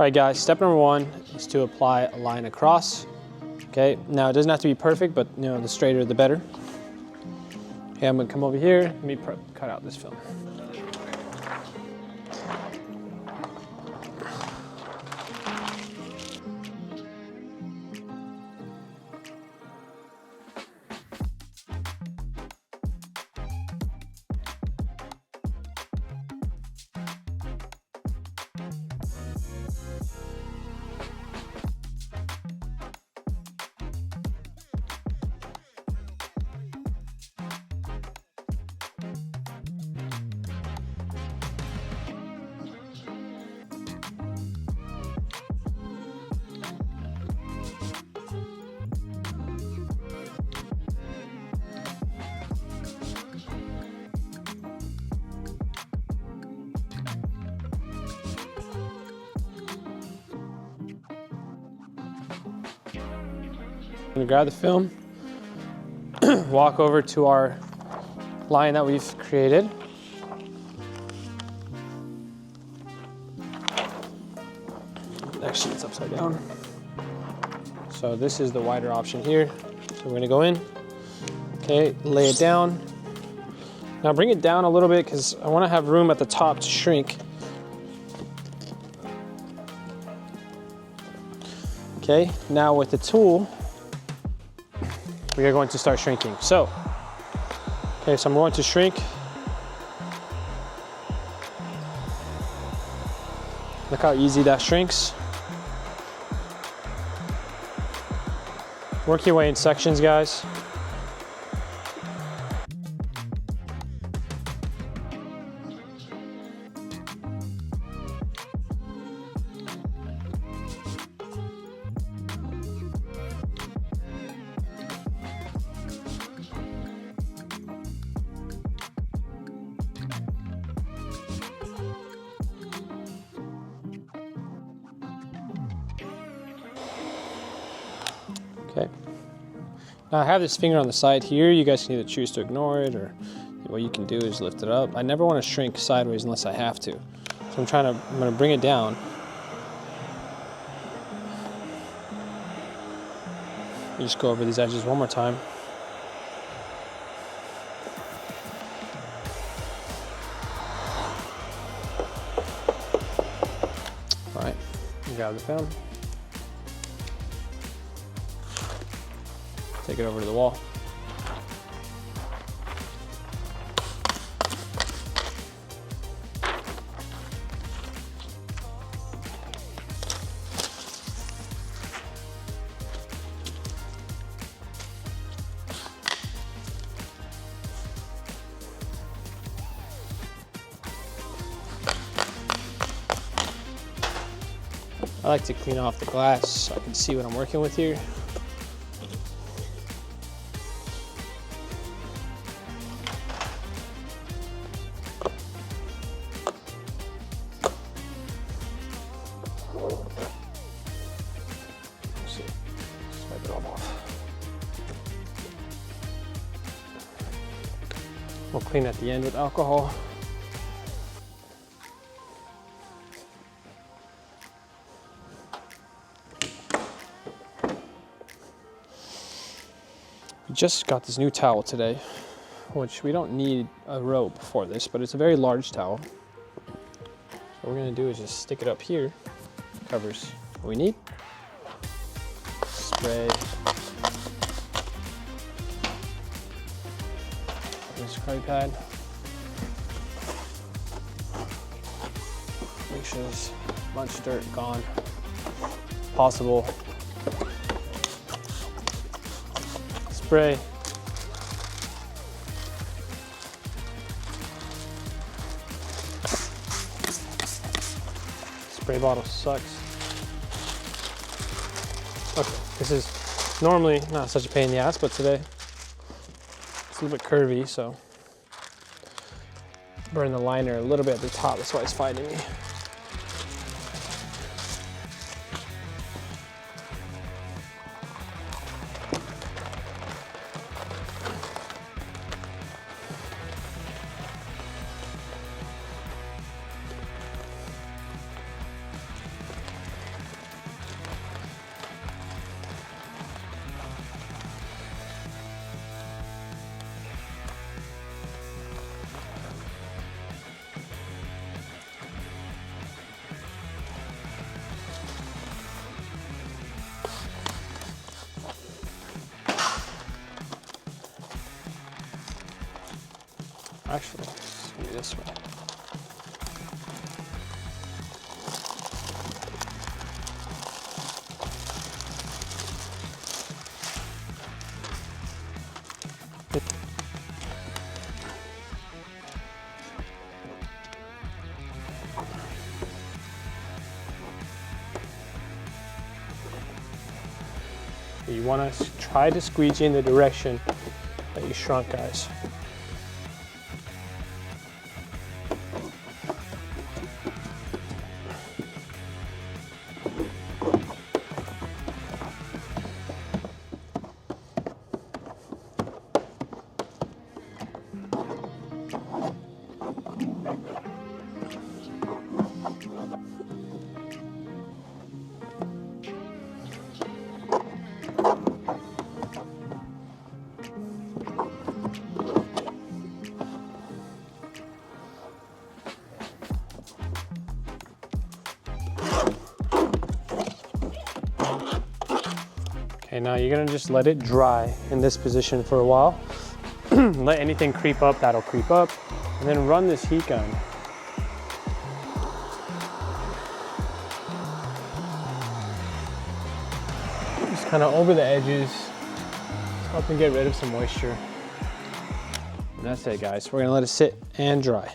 right, guys, step number 1 is to apply a line across. Okay, now it doesn't have to be perfect, but you know, the straighter the better. Okay, I'm gonna come over here, let me cut out this film. I'm gonna grab the film, walk over to our line that we've created. Actually, it's upside down. So this is the wider option here. So we're gonna go in, okay, lay it down. Now bring it down a little bit because I wanna have room at the top to shrink. Okay, now with the tool, we are going to start shrinking. So, okay, so I'm going to shrink. Look how easy that shrinks. Work your way in sections, guys. Okay. Now I have this finger on the side here. You guys can either choose to ignore it, or what you can do is lift it up. I never want to shrink sideways unless I have to. So I'm gonna bring it down. You just go over these edges one more time. All right, grab the film. Take it over to the wall. I like to clean off the glass so I can see what I'm working with here. Swipe it all off. We'll clean at the end with alcohol. We just got this new towel today, which we don't need a rope for this, but it's a very large towel. So what we're gonna do is just stick it up here. Covers what we need. Spray. This scrubby pad. Make sure there's a bunch of dirt gone. Possible. Spray. Spray bottle sucks. Okay, this is normally not such a pain in the ass, but today it's a little bit curvy, so burn the liner a little bit at the top. That's why it's fighting me. Actually, it's gonna be this way. You want to try to squeegee in the direction that you shrunk, guys. Okay, now you're gonna just let it dry in this position for a while. Let anything creep up, that'll creep up. And then run this heat gun. Just kind of over the edges, helping get rid of some moisture. And that's it, guys. We're gonna let it sit and dry.